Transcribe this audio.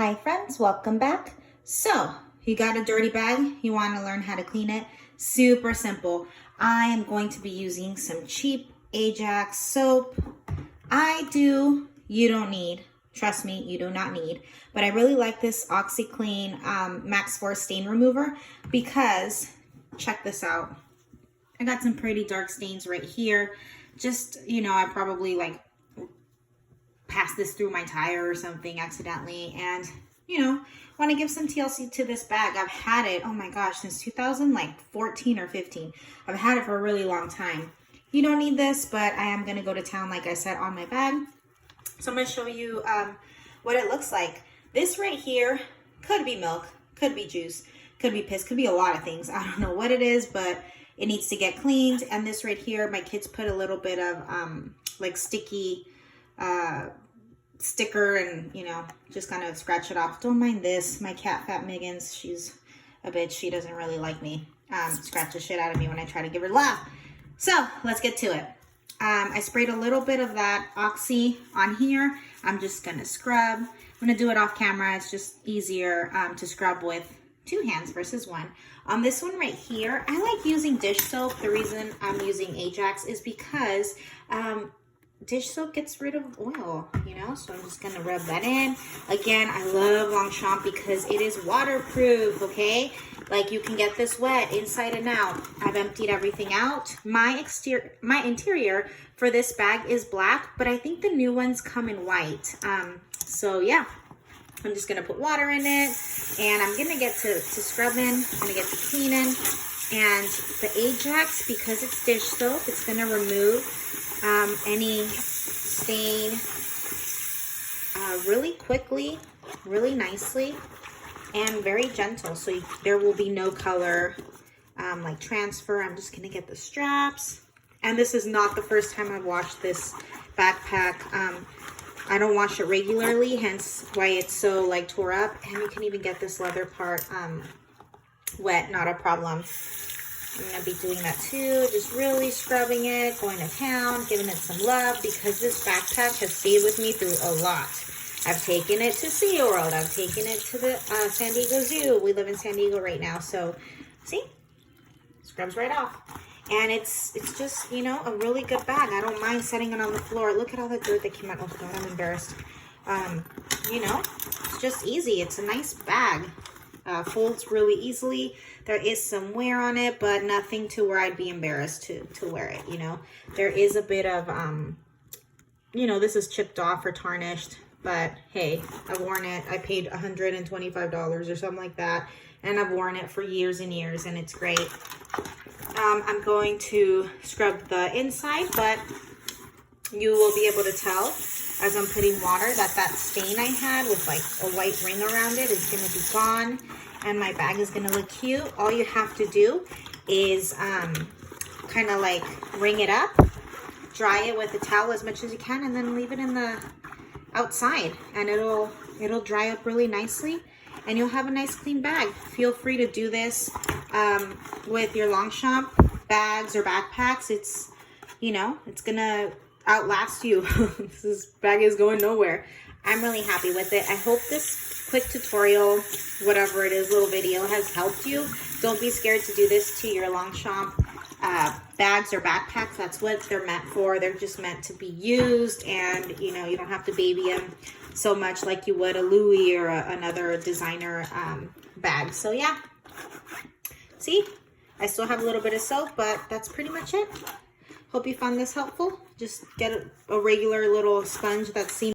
Hi friends, welcome back. So, you got a dirty bag, you want to learn how to clean it? Super simple. I am going to be using some cheap Ajax soap. You don't need, trust me, you do not need, but I really like this OxiClean Max Force Stain Remover because, check this out. I got some pretty dark stains right here. Just, I probably passed this through my tire or something accidentally, and want to give some TLC to this bag. I've had it, oh my gosh, since 2014 or 15. I've had it for a really long time. You don't need this, but I am going to go to town, like I said, on my bag. So I'm going to show you what it looks like. This right here could be milk, could be juice, could be piss, could be a lot of things. I don't know what it is, but it needs to get cleaned. And this right here, my kids put a little bit of sticky sticker and just kind of scratch it off. Don't mind this. My cat, Fat Miggins, she's a bitch. She doesn't really like me. Scratch the shit out of me when I try to give her love. So let's get to it. I sprayed a little bit of that Oxy on here. I'm just gonna scrub. I'm gonna do it off camera. It's just easier to scrub with two hands versus one. On this one right here, I like using dish soap. The reason I'm using Ajax is because dish soap gets rid of oil, so I'm just gonna rub that in. Again, I love Longchamp because it is waterproof, okay? Like, you can get this wet inside and out. I've emptied everything out. My interior for this bag is black, but I think the new ones come in white. So yeah, I'm just gonna put water in it, and I'm gonna get to scrubbing. I'm gonna get to cleaning. And the Ajax, because it's dish soap, it's gonna remove any stain really quickly, really nicely, and very gentle. So there will be no color transfer. I'm just gonna get the straps. And this is not the first time I've washed this backpack. I don't wash it regularly, hence why it's so tore up. And you can even get this leather part wet, not a problem. I'm gonna be doing that too, just really scrubbing it, going to town, giving it some love, because this backpack has stayed with me through a lot. I've taken it to SeaWorld, I've taken it to the San Diego Zoo. We live in San Diego right now, so see, scrubs right off. And it's just, a really good bag. I don't mind setting it on the floor. Look at all the dirt that came out. Oh God, I'm embarrassed. It's just easy. It's a nice bag. Folds really easily. There is some wear on it, but nothing to where I'd be embarrassed to wear it, There is a bit of, this is chipped off or tarnished, but hey, I've worn it. I paid $125 or something like that, and I've worn it for years and years, and it's great. I'm going to scrub the inside, but you will be able to tell as I'm putting water that stain I had with a white ring around it is going to be gone, and my bag is going to look cute. All you have to do is kind of wring it up, dry it with a towel as much as you can, and then leave it in the outside, and it'll dry up really nicely, and you'll have a nice clean bag. Feel free to do this with your Longchamp bags or backpacks. It's it's gonna outlast you. This bag is going nowhere. I'm really happy with it. I hope this quick tutorial, whatever it is, little video, has helped you. Don't be scared to do this to your Longchamp bags or backpacks. That's what they're meant for. They're just meant to be used, and you don't have to baby them so much like you would a Louis or another designer bag. So yeah, see, I still have a little bit of soap, but that's pretty much it. Hope you found this helpful. Just get a regular little sponge that's seam